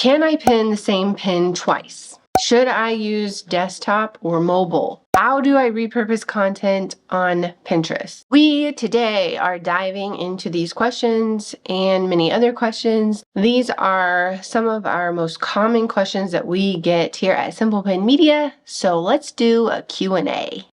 Can I pin the same pin twice? Should I use desktop or mobile? How do I repurpose content on Pinterest? We today are diving into these questions and many other questions. These are some of our most common questions that we get here at Simple Pin Media. So let's do a Q&A.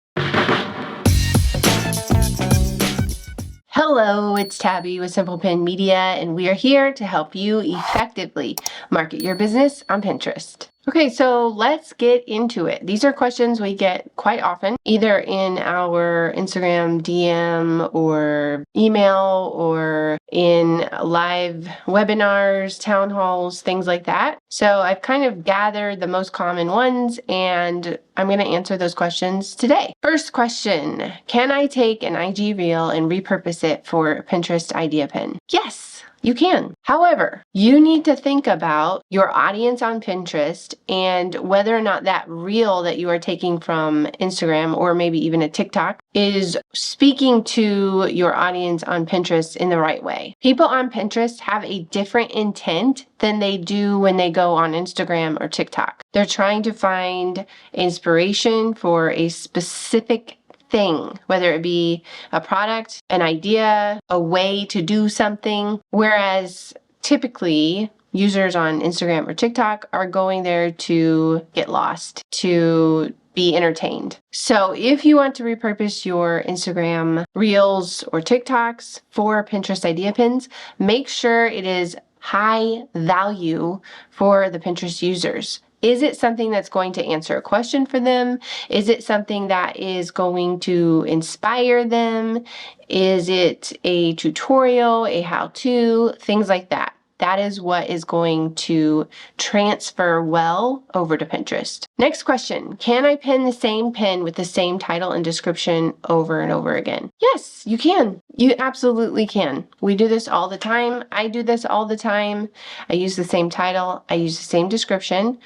Hello, it's Tabby with Simple Pin Media, and we are here to help you effectively market your business on Pinterest. Okay, so let's get into it. These are questions we get quite often, either in our Instagram DM or email or in live webinars, town halls, things like that. So I've kind of gathered the most common ones and I'm going to answer those questions today. First question, can I take an IG reel and repurpose it for Pinterest Idea Pin? Yes. You can. However, you need to think about your audience on Pinterest and whether or not that reel that you are taking from Instagram or maybe even a TikTok is speaking to your audience on Pinterest in the right way. People on Pinterest have a different intent than they do when they go on Instagram or TikTok. They're trying to find inspiration for a specific thing, whether it be a product, an idea, a way to do something, whereas typically users on Instagram or TikTok are going there to get lost, to be entertained. So if you want to repurpose your Instagram Reels or TikToks for Pinterest Idea Pins, make sure it is high value for the Pinterest users. Is it something that's going to answer a question for them? Is it something that is going to inspire them? Is it a tutorial, a how-to, things like that? That is what is going to transfer well over to Pinterest. Next question, can I pin the same pin with the same title and description over and over again? Yes, you can. You absolutely can. We do this all the time. I do this all the time. I use the same title. I use the same description.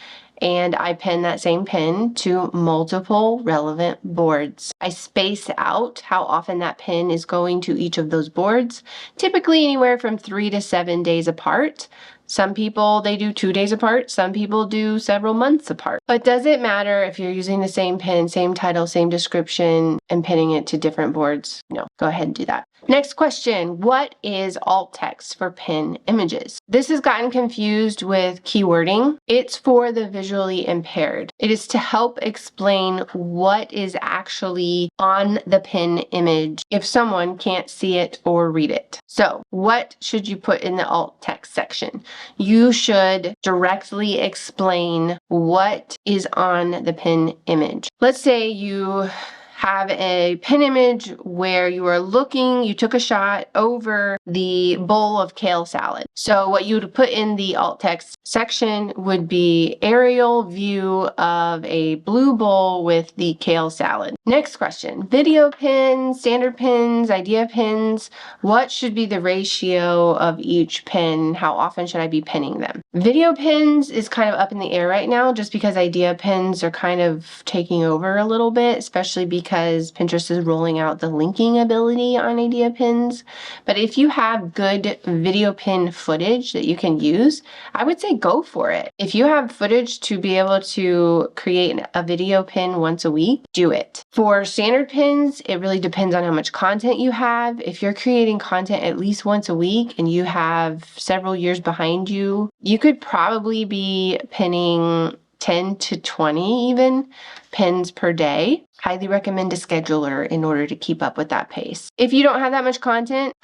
And I pin that same pin to multiple relevant boards. I space out how often that pin is going to each of those boards, typically anywhere from 3 to 7 days apart. Some people, they do 2 days apart. Some people do several months apart. But does it matter if you're using the same pin, same title, same description, and pinning it to different boards? No, go ahead and do that. Next question, what is alt text for pin images? This has gotten confused with keywording. It's for the visually impaired. It is to help explain what is actually on the pin image if someone can't see it or read it. So what should you put in the alt text section? You should directly explain what is on the pin image. Let's say you have a pin image where you took a shot over the bowl of kale salad. So what you would put in the alt text section would be aerial view of a blue bowl with the kale salad. Next question, video pins, standard pins, idea pins. What should be the ratio of each pin? How often should I be pinning them? Video pins is kind of up in the air right now just because idea pins are kind of taking over a little bit, especially because Pinterest is rolling out the linking ability on idea pins. But if you have good video pin footage that you can use, I would say go for it. If you have footage to be able to create a video pin once a week, do it. For standard pins, it really depends on how much content you have. If you're creating content at least once a week and you have several years behind you, you could probably be pinning 10 to 20 even pins per day. Highly recommend a scheduler in order to keep up with that pace. If you don't have that much content,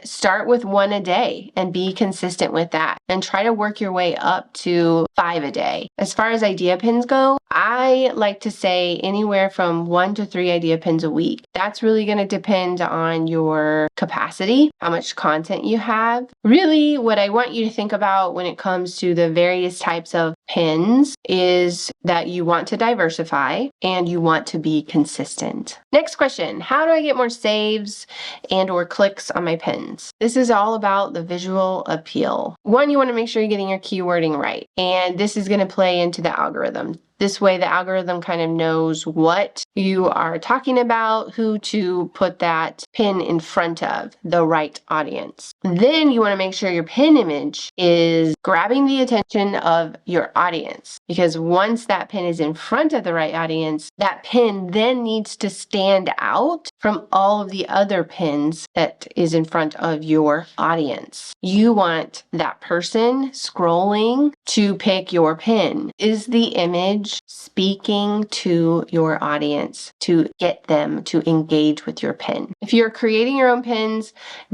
start with 1 a day and be consistent with that and try to work your way up to 5 a day. As far as idea pins go, I like to say anywhere from 1 to 3 idea pins a week. That's really going to depend on your capacity, how much content you have. Really, what I want you to think about when it comes to the various types of pins is that you want to diversify and you want to be consistent. Next question, how do I get more saves and or clicks on my pins? This is all about the visual appeal. One, you want to make sure you're getting your keywording right, and this is going to play into the algorithm. This way the algorithm kind of knows what you are talking about, who to put that pin in front of, the right audience. Then you want to make sure your pin image is grabbing the attention of your audience, because once that pin is in front of the right audience, that pin then needs to stand out from all of the other pins that is in front of your audience. You want that person scrolling to pick your pin. Is the image speaking to your audience to get them to engage with your pin? If you're creating your own pins,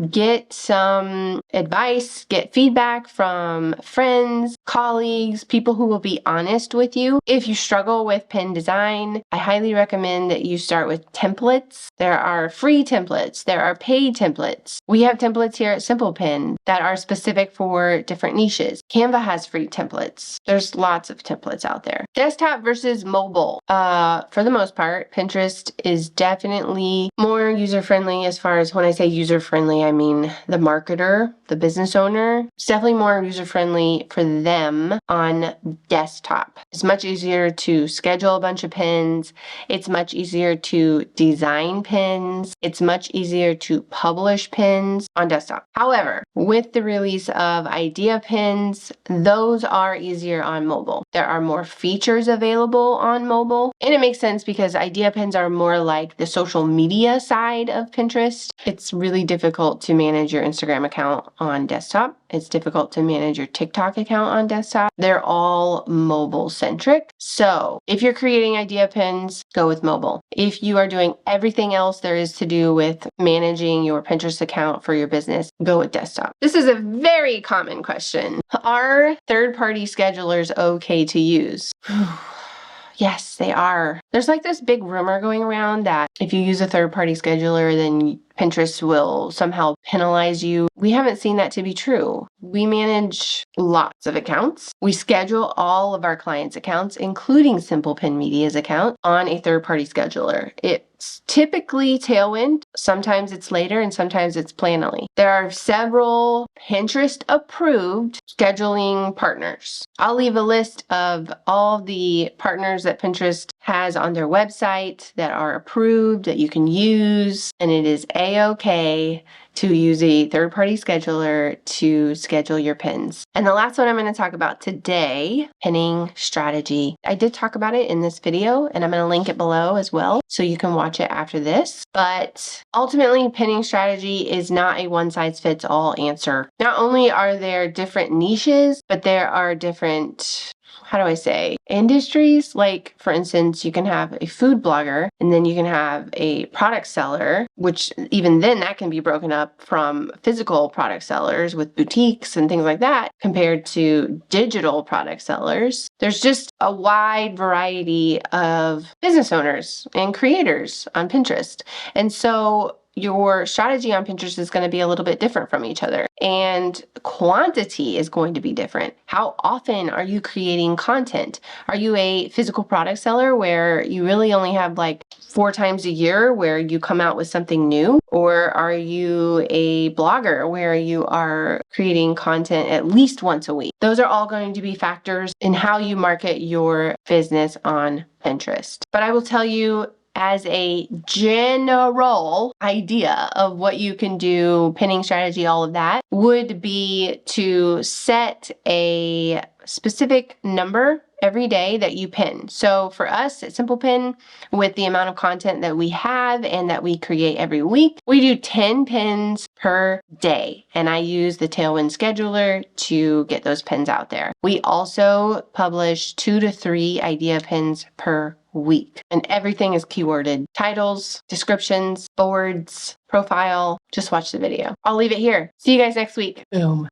get some advice, get feedback from friends, colleagues, people who will be honest with you. If you struggle with pin design, I highly recommend that you start with templates. There are free templates, there are paid templates. We have templates here at Simple Pin that are specific for different niches. Canva has free templates. There's lots of templates out there. Desktop versus mobile. For the most part, Pinterest is definitely more user-friendly. As far as when I say user-friendly, I mean the marketer, the business owner. It's definitely more user-friendly for them on desktop. It's much easier to schedule a bunch of pins. It's much easier to design pins. It's much easier to publish pins on desktop. However, with the release of idea pins, those are easier on mobile. There are more features available on mobile, and it makes sense because idea pins are more like the social media side of Pinterest. It's really difficult to manage your Instagram account on desktop. It's difficult to manage your TikTok account on desktop. They're all mobile centric. So if you're creating idea pins, go with mobile. If you are doing everything else there is to do with managing your Pinterest account for your business, go with desktop. This is a very common question. Are third-party schedulers okay to use? Yes, they are. There's like this big rumor going around that if you use a third-party scheduler, then Pinterest will somehow penalize you. We haven't seen that to be true. We manage lots of accounts. We schedule all of our clients' accounts, including Simple Pin Media's account, on a third-party scheduler. It's typically Tailwind. Sometimes it's later and sometimes it's Planoly. There are several Pinterest-approved scheduling partners. I'll leave a list of all the partners that Pinterest has on their website that are approved, that you can use, and it is a-okay to use a third-party scheduler to schedule your pins. And the last one I'm going to talk about today, pinning strategy. I did talk about it in this video, and I'm going to link it below as well, so you can watch it after this. But ultimately, pinning strategy is not a one-size-fits-all answer. Not only are there different niches, but there are different, how do I say, industries. Like, for instance, you can have a food blogger and then you can have a product seller, which even then that can be broken up from physical product sellers with boutiques and things like that compared to digital product sellers. There's just a wide variety of business owners and creators on Pinterest. And so your strategy on Pinterest is going to be a little bit different from each other, and quantity is going to be different. How often are you creating content? Are you a physical product seller where you really only have like 4 times a year where you come out with something new? Or are you a blogger where you are creating content at least once a week? Those are all going to be factors in how you market your business on Pinterest. But I will tell you, as a general idea of what you can do, pinning strategy, all of that, would be to set a specific number every day that you pin. So for us at Simple Pin, with the amount of content that we have and that we create every week, we do 10 pins per day. And I use the Tailwind scheduler to get those pins out there. We also publish 2 to 3 idea pins per week. And everything is keyworded. Titles, descriptions, boards, profile. Just watch the video. I'll leave it here. See you guys next week. Boom.